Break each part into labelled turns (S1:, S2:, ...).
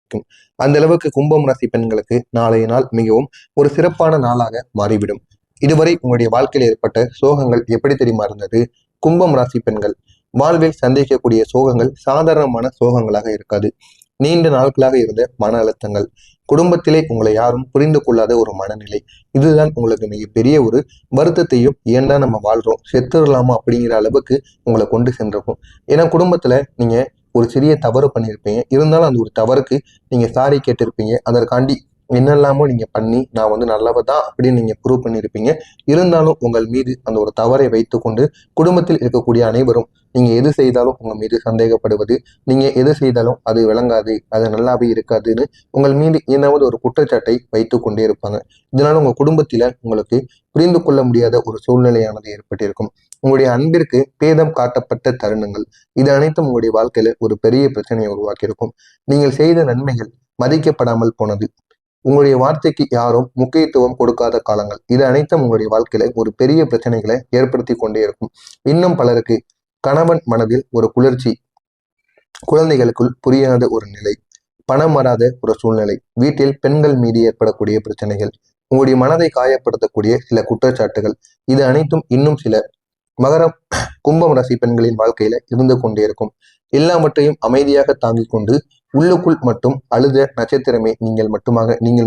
S1: ஆரம்பிக்கும். அந்த அளவுக்கு கும்பம் ராசி பெண்களுக்கு நாளைய நாள் மிகவும் ஒரு சிறப்பான நாளாக மாறிவிடும். இதுவரை உங்களுடைய வாழ்க்கையில் ஏற்பட்ட சோகங்கள் எப்படி தெரியுமா இருந்தது? கும்பம் ராசி பெண்கள் வாழ்வில் சந்திக்கக்கூடிய சோகங்கள் சாதாரணமான சோகங்களாக இருக்காது. நீண்ட நாட்களாக இருந்த மன அழுத்தங்கள், குடும்பத்திலே உங்களை யாரும் புரிந்து கொள்ளாத ஒரு மனநிலை, இதுதான் உங்களுக்கு மிகப்பெரிய ஒரு வருத்தத்தையும் ஏன்டா நம்ம வாழ்றோம் செத்துடலாமா அப்படிங்கிற அளவுக்கு உங்களை கொண்டு சென்றிருக்கும். ஏன்னா குடும்பத்துல நீங்க ஒரு சிறிய தவறு பண்ணியிருப்பீங்க, இருந்தாலும் அந்த ஒரு தவறுக்கு நீங்க சாரி கேட்டிருப்பீங்க. அதற்காண்டி என்னெல்லாமோ நீங்க பண்ணி நான் நல்லவதான் அப்படின்னு நீங்க ப்ரூவ் பண்ணியிருப்பீங்க. இருந்தாலும் உங்கள் மீது அந்த ஒரு தவறை வைத்துக்கொண்டு குடும்பத்தில் இருக்கக்கூடிய அனைவரும் நீங்க எது செய்தாலும் உங்க மீது சந்தேகப்படுவது, நீங்க எது செய்தாலும் அது விளங்காது, அது நல்லாவே இருக்காதுன்னு உங்கள் மீது ஏதாவது ஒரு குற்றச்சாட்டை வைத்து கொண்டே இருப்பாங்க. இதனால உங்க குடும்பத்தில உங்களுக்கு புரிந்து கொள்ள முடியாத ஒரு சூழ்நிலையானது ஏற்பட்டிருக்கும். உங்களுடைய அன்பிற்கு பேதம் காட்டப்பட்ட தருணங்கள், இது அனைத்தும் உங்களுடைய வாழ்க்கையில ஒரு பெரிய பிரச்சனையை உருவாக்கியிருக்கும். நீங்கள் செய்த நன்மைகள் மதிக்கப்படாமல் போனது, உங்களுடைய வார்த்தைக்கு யாரும் முக்கியத்துவம் கொடுக்காத காலங்கள், இது அனைத்தும் உங்களுடைய வாழ்க்கையில ஒரு பெரிய பிரச்சனைகளை ஏற்படுத்தி கொண்டே இருக்கும். இன்னும் பலருக்கு கணவன் மனதில் ஒரு குளிர்ச்சி, குழந்தைகளுக்குள் புரியாத ஒரு நிலை, பணம் வராத ஒரு சூழ்நிலை, வீட்டில் பெண்கள் மீது ஏற்படக்கூடிய பிரச்சனைகள், உங்களுடைய மனதை காயப்படுத்தக்கூடிய சில குற்றச்சாட்டுகள், இது அனைத்தும் இன்னும் சில மகரம் கும்பம் ராசி பெண்களின் வாழ்க்கையில இருந்து கொண்டே இருக்கும். எல்லாவற்றையும் அமைதியாக தாங்கிக் கொண்டு உள்ளுக்குள் மட்டும் அழுத நட்சத்திரமே நீங்கள்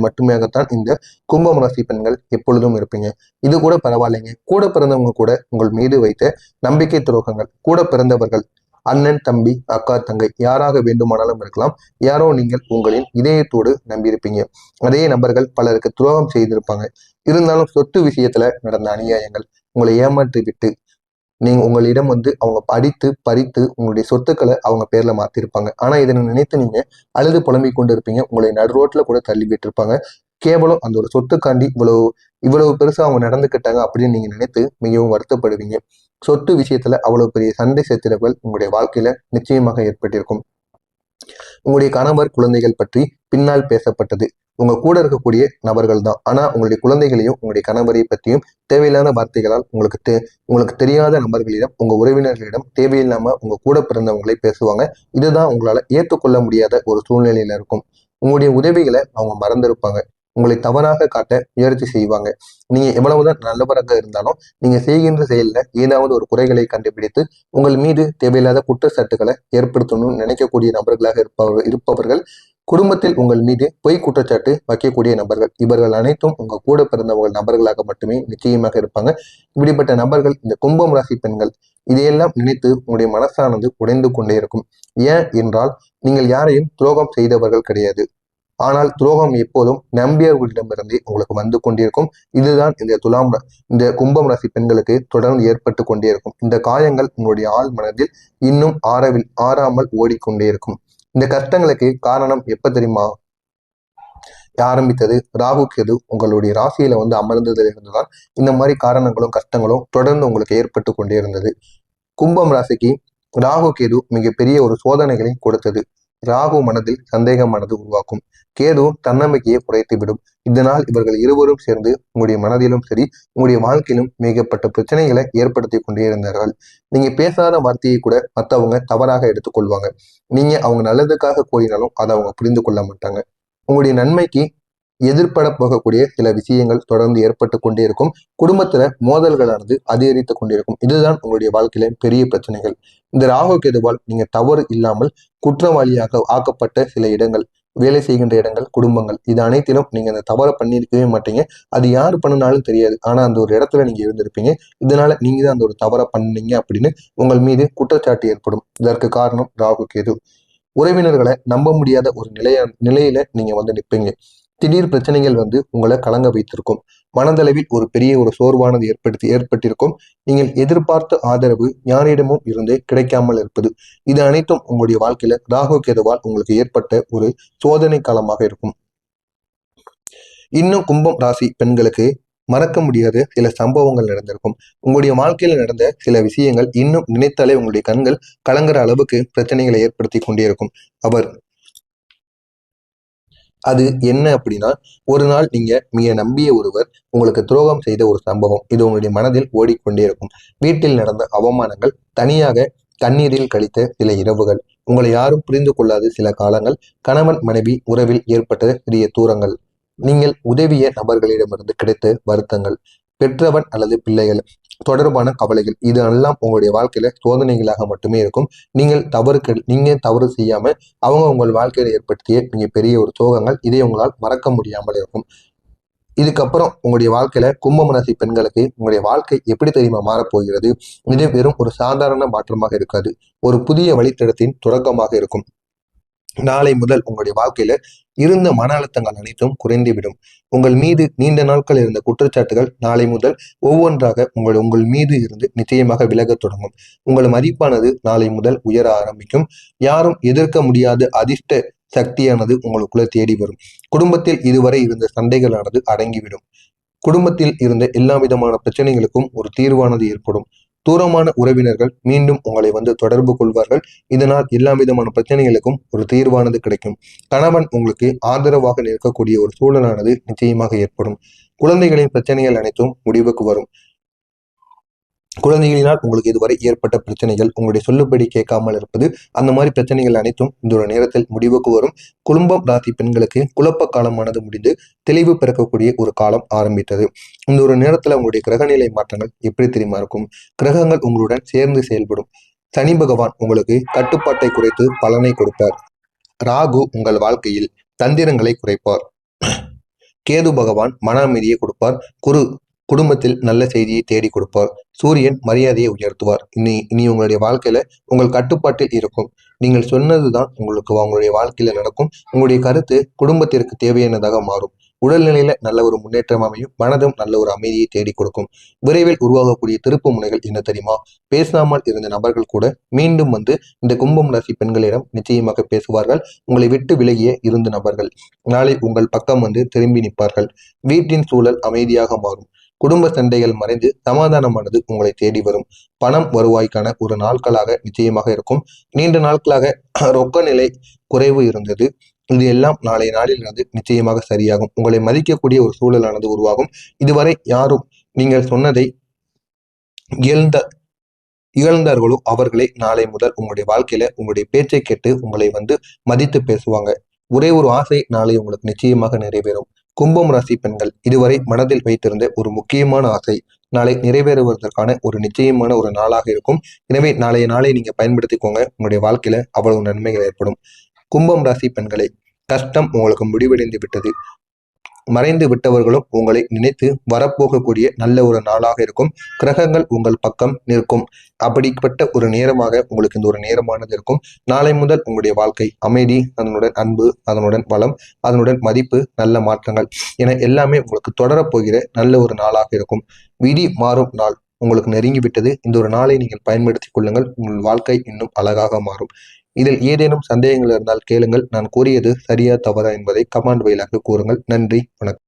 S1: மட்டுமேகத்தான் இந்த கும்பம் ராசி பெண்கள் எப்பொழுதும் இருப்பீங்க. இது கூட பரவாயில்லைங்க, கூட பிறந்தவங்க கூட உங்கள் மீது வைத்த நம்பிக்கை துரோகங்கள், கூட பிறந்தவர்கள் அண்ணன் தம்பி அக்கா தங்கை யாராக வேண்டுமானாலும் இருக்கலாம், யாரோ நீங்கள் உங்களின் இதயத்தோடு நம்பியிருப்பீங்க. அதே நபர்கள் பலருக்கு துரோகம் செய்திருப்பாங்க. இருந்தாலும் சொத்து விஷயத்துல நடந்த அநியாயங்கள், உங்களை ஏமாற்றி விட்டு உங்களிடம் அவங்க அடித்து பறித்து உங்களுடைய சொத்துக்களை அவங்க பேர்ல மாத்திருப்பாங்க. ஆனா இதனை நினைத்து நீங்க அழுது புலம்பிக் கொண்டு இருப்பீங்க. உங்களை நடு ரோட்ல கூட தள்ளி விட்டுருப்பாங்க. கேவலம் அந்த ஒரு சொத்துக்காண்டி இவ்வளவு பெருசா அவங்க நடந்துக்கிட்டாங்க அப்படின்னு நீங்க நினைத்து மிகவும் வருத்தப்படுவீங்க. சொத்து விஷயத்துல அவ்வளவு பெரிய சண்டை சச்சரவுகள் உங்களுடைய வாழ்க்கையில நிச்சயமாக ஏற்பட்டிருக்கும். உங்களுடைய கணவர் குழந்தைகள் பற்றி பின்னால் பேசப்பட்டது உங்க கூட இருக்கக்கூடிய நபர்கள் தான். ஆனா உங்களுடைய குழந்தைகளையும் உங்களுடைய கணவரை பற்றியும் தேவையில்லாத வார்த்தைகளால் உங்களுக்கு தெரியாத நபர்களிடம், உங்க உறவினர்களிடம் தேவையில்லாம உங்க கூட பிறந்தவங்களை பேசுவாங்க. இதுதான் உங்களால ஏற்றுக்கொள்ள முடியாத ஒரு சூழ்நிலையில இருக்கும். உங்களுடைய உதவிகளை அவங்க மறந்திருப்பாங்க. உங்களை தவறாக காட்ட முயற்சி செய்வாங்க. நீங்க எவ்வளவுதான் நல்லவராக இருந்தாலும் நீங்க செய்கின்ற செயல்ல ஏதாவது ஒரு குறைகளை கண்டுபிடித்து உங்கள் மீது தேவையில்லாத குற்றச்சாட்டுகளை ஏற்படுத்தணும்னு நினைக்கக்கூடிய நபர்களாக இருப்பவர்கள் குடும்பத்தில் உங்கள் மீது பொய் குற்றச்சாட்டு வைக்கக்கூடிய நபர்கள், இவர்கள் அனைத்தும் உங்க கூட பிறந்தவர்கள் நபர்களாக மட்டுமே நிச்சயமாக இருப்பாங்க. இப்படிப்பட்ட நபர்கள் இந்த கும்பம் ராசி பெண்கள், இதையெல்லாம் நினைத்து உங்களுடைய மனசானது உடைந்து கொண்டே இருக்கும். ஏன் என்றால் நீங்கள் யாரையும் துரோகம் செய்தவர்கள் கிடையாது. ஆனால் துரோகம் எப்போதும் நம்பியவர்களிடமிருந்தே உங்களுக்கு வந்து கொண்டிருக்கும். இதுதான் இந்த கும்பம் ராசி பெண்களுக்கு தொடர்ந்து ஏற்பட்டு கொண்டே இருக்கும். இந்த காயங்கள் உங்களுடைய ஆழ் மனதில் இன்னும் ஆறாமல் ஓடிக்கொண்டே இருக்கும். இந்த கஷ்டங்களுக்கு காரணம் எப்ப தெரியுமா ஆரம்பித்தது? ராகு கேது உங்களுடைய ராசியில அமர்ந்ததுல இருந்துதான் இந்த மாதிரி காரணங்களும் கஷ்டங்களும் தொடர்ந்து உங்களுக்கு ஏற்பட்டு கொண்டே இருந்தது. கும்பம் ராசிக்கு ராகு கேது மிகப்பெரிய ஒரு சோதனைகளை கொடுத்தது. ராகு மனதில் சந்தேகமானது உருவாக்கும், கேது தன்னம்பிக்கையை குறைத்துவிடும். இதனால் இவர்கள் இருவரும் சேர்ந்து உங்களுடைய மனதிலும் சரி உங்களுடைய வாழ்க்கையிலும் மிகப்பட்ட பிரச்சனைகளை ஏற்படுத்தி கொண்டே இருந்தார்கள். நீங்க பேசாத வார்த்தையை கூட மற்றவங்க தவறாக எடுத்துக்கொள்வாங்க. நீங்க அவங்க நல்லதுக்காக கூறினாலும் அதை அவங்க புரிந்து கொள்ள மாட்டாங்க. உங்களுடைய நன்மைக்கு எதிர்பட போகக்கூடிய சில விஷயங்கள் தொடர்ந்து ஏற்பட்டு கொண்டே இருக்கும். குடும்பத்துல மோதல்களானது அதிகரித்து கொண்டிருக்கும். இதுதான் உங்களுடைய வாழ்க்கையில பெரிய பிரச்சனைகள். இந்த ராகு கேதுவால் நீங்க தவறு இல்லாமல் குற்றவாளியாக ஆக்கப்பட்ட சில இடங்கள், வேலை செய்கின்ற இடங்கள், குடும்பங்கள், இது அனைத்திலும் நீங்க அந்த தவறை பண்ணியிருக்கவே மாட்டீங்க. அது யாரு பண்ணினாலும் தெரியாது. ஆனா அந்த ஒரு இடத்துல நீங்க இருந்திருப்பீங்க. இதனால நீங்க தான் அந்த ஒரு தவறை பண்ணீங்க அப்படின்னு உங்கள் மீது குற்றச்சாட்டு ஏற்படும். இதற்கு காரணம் ராகு கேது. உறவினர்களை நம்ப முடியாத ஒரு நிலையில நீங்க நிற்பீங்க. திடீர் பிரச்சனைகள் உங்களை கலங்க வைத்திருக்கும். மனதளவில் ஒரு பெரிய ஒரு சோர்வானது ஏற்பட்டிருக்கும். நீங்கள் எதிர்பார்த்த ஆதரவு யாரிடமும் இருந்து கிடைக்காமல் இருப்பது, இது அனைத்தும் உங்களுடைய வாழ்க்கையில ராகு கேதுவால் உங்களுக்கு ஏற்பட்ட ஒரு சோதனை காலமாக இருக்கும். இன்னும் கும்பம் ராசி பெண்களுக்கு மறக்க முடியாத சில சம்பவங்கள் நடந்திருக்கும். உங்களுடைய வாழ்க்கையில நடந்த சில விஷயங்கள் இன்னும் நினைத்தாலே உங்களுடைய கண்கள் கலங்குற அளவுக்கு பிரச்சனைகளை ஏற்படுத்தி கொண்டே இருக்கும். அது என்ன அப்படின்னா, ஒரு நாள் நீங்க மிக நம்பிய ஒருவர் உங்களுக்கு துரோகம் செய்த ஒரு சம்பவம், இது உங்களுடைய மனதில் ஓடிக்கொண்டே இருக்கும். வீட்டில் நடந்த அவமானங்கள், தனியாக கண்ணீரில் கழித்த சில இரவுகள், உங்களை யாரும் புரிந்து கொள்ளாத சில காலங்கள், கணவன் மனைவி உறவில் ஏற்பட்ட சிறிய தூரங்கள், நீங்கள் உதவிய நபர்களிடமிருந்து கிடைத்த வருத்தங்கள், பெற்றவன் அல்லது பிள்ளைகள் தொடர்பான கவலைகள், இது எல்லாம் உங்களுடைய வாழ்க்கையில சோதனைகளாக மட்டுமே இருக்கும். நீங்க தவறு செய்யாம அவங்க உங்கள் வாழ்க்கையில ஏற்படுத்திய மிகப்பெரிய ஒரு சோகங்கள், இதை உங்களால் மறக்க முடியாமல் இருக்கும். இதுக்கப்புறம் உங்களுடைய வாழ்க்கையில கும்பம் ராசி பெண்களுக்கு உங்களுடைய வாழ்க்கை எப்படி தெரியுமா மாறப்போகிறது? இது வெறும் ஒரு சாதாரண மாற்றமாக இருக்காது, ஒரு புதிய வழித்தடத்தின் தொடக்கமாக இருக்கும். நாளை முதல் உங்களுடைய வாழ்க்கையில இருந்த மன அழுத்தங்கள் அனைத்தும் குறைந்துவிடும். உங்கள் மீது நீண்ட நாட்கள் இருந்த குற்றச்சாட்டுகள் நாளை முதல் ஒவ்வொன்றாக உங்கள் மீது இருந்து நிச்சயமாக விலகத் தொடங்கும். உங்கள் மதிப்பானது நாளை முதல் உயர ஆரம்பிக்கும். யாரும் எதிர்க்க முடியாத அதிர்ஷ்ட சக்தியானது உங்களுக்குள்ள தேடி வரும். குடும்பத்தில் இதுவரை இருந்த சண்டைகளானது அடங்கிவிடும். குடும்பத்தில் இருந்த எல்லா விதமான பிரச்சனைகளுக்கும் ஒரு தீர்வானது ஏற்படும். தூரமான உறவினர்கள் மீண்டும் உங்களை தொடர்பு கொள்வார்கள். இதனால் எல்லா விதமான பிரச்சனைகளுக்கும் ஒரு தீர்வானது கிடைக்கும். கணவன் உங்களுக்கு ஆதரவாக நிற்கக்கூடிய ஒரு சூழலானது நிச்சயமாக ஏற்படும். குழந்தைகளின் பிரச்சனைகள் அனைத்தும் முடிவுக்கு வரும். குழந்தைகளினால் உங்களுக்கு இதுவரை ஏற்பட்ட பிரச்சனைகள், உங்களுடைய சொல்லுபடி கேட்காமல் இருப்பது, அந்த மாதிரி பிரச்சனைகள் அனைத்தும் இந்த ஒரு நேரத்தில் முடிவுக்கு வரும். குடும்பம் ராசி பெண்களுக்கு குழப்ப காலமானது முடிந்து தெளிவு பிறக்கக்கூடிய ஒரு காலம் ஆரம்பித்தது. இந்த ஒரு நேரத்துல உங்களுடைய கிரகநிலை மாற்றங்கள் எப்படி தெரியுமா இருக்கும்? கிரகங்கள் உங்களுடன் சேர்ந்து செயல்படும். சனி பகவான் உங்களுக்கு கட்டுப்பாட்டை குறைத்து பலனை கொடுப்பார். ராகு உங்கள் வாழ்க்கையில் தந்திரங்களை குறைப்பார். கேது பகவான் மன அமைதியை கொடுப்பார். குரு குடும்பத்தில் நல்ல செய்தியை தேடி கொடுப்பார். சூரியன் மரியாதையை உயர்த்துவார். இனி உங்களுடைய வாழ்க்கையில உங்கள் கட்டுப்பாட்டில் இருக்கும். நீங்கள் சொன்னதுதான் உங்களுடைய வாழ்க்கையில நடக்கும். உங்களுடைய கருத்து குடும்பத்திற்கு தேவையானதாக மாறும். உடல்நிலையில நல்ல ஒரு முன்னேற்றம் அமையும். மனதும் நல்ல ஒரு அமைதியை தேடி கொடுக்கும். விரைவில் உருவாகக்கூடிய திருப்பு முனைகள் என்ன தெரியுமா? பேசாமல் இருந்த நபர்கள் கூட மீண்டும் இந்த கும்பம் ராசி பெண்களிடம் நிச்சயமாக பேசுவார்கள். உங்களை விட்டு விலகிய இருந்த நபர்கள் நாளை உங்கள் பக்கம் திரும்பி நிற்பார்கள். வீட்டின் சூழல் அமைதியாக மாறும். குடும்ப சண்டைகள் மறைந்து சமாதானமானது உங்களை தேடி வரும். பணம் வருவாய்க்கான ஒரு நாட்களாக நிச்சயமாக இருக்கும். நீண்ட நாட்களாக ரொக்க நிலை குறைவு இருந்தது. இது எல்லாம் நாளைய நாளில் நிச்சயமாக சரியாகும். உங்களை மதிக்கக்கூடிய ஒரு சூழலானது உருவாகும். இதுவரை யாரும் நீங்கள் சொன்னதை இழந்தார்களோ அவர்களை நாளை முதல் உங்களுடைய வாழ்க்கையில உங்களுடைய பேச்சை கேட்டு உங்களை மதித்து பேசுவாங்க. ஒரே ஒரு ஆசை நாளை உங்களுக்கு நிச்சயமாக நிறைவேறும். கும்பம் ராசி பெண்கள் இதுவரை மனதில் வைத்திருந்த ஒரு முக்கியமான ஆசை நாளை நிறைவேறுவதற்கான ஒரு நிச்சயமான ஒரு நாளாக இருக்கும். எனவே நாளைய நாளை நீங்க பயன்படுத்திக்கோங்க. உங்களுடைய வாழ்க்கையில அவ்வளவு நன்மைகள் ஏற்படும். கும்பம் ராசி பெண்களை, கஷ்டம் உங்களுக்கு முடிவடைந்து விட்டது. மறைந்து விட்டவர்களும் உங்களை நினைத்து வரப்போகக்கூடிய நல்ல ஒரு நாளாக இருக்கும். கிரகங்கள் உங்கள் பக்கம் நிற்கும். அப்படிப்பட்ட ஒரு நேரமாக உங்களுக்கு இந்த ஒரு நேரமானது இருக்கும். நாளை முதல் உங்களுடைய வாழ்க்கை அமைதி, அதனுடன் அன்பு, அதனுடன் வளம், அதனுடன் மதிப்பு, நல்ல மாற்றங்கள் என எல்லாமே உங்களுக்கு தொடரப்போகிற நல்ல ஒரு நாளாக இருக்கும். விதி மாறும் நாள் உங்களுக்கு நெருங்கிவிட்டது. இந்த ஒரு நாளை நீங்கள் பயன்படுத்திக் கொள்ளுங்கள். உங்கள் வாழ்க்கை இன்னும் அழகாக மாறும். இதில் ஏதேனும் சந்தேகங்கள் இருந்தால் கேளுங்கள். நான் கூறியது சரியா தவறா என்பதை கமெண்ட் வாயிலாக கூறுங்கள். நன்றி, வணக்கம்.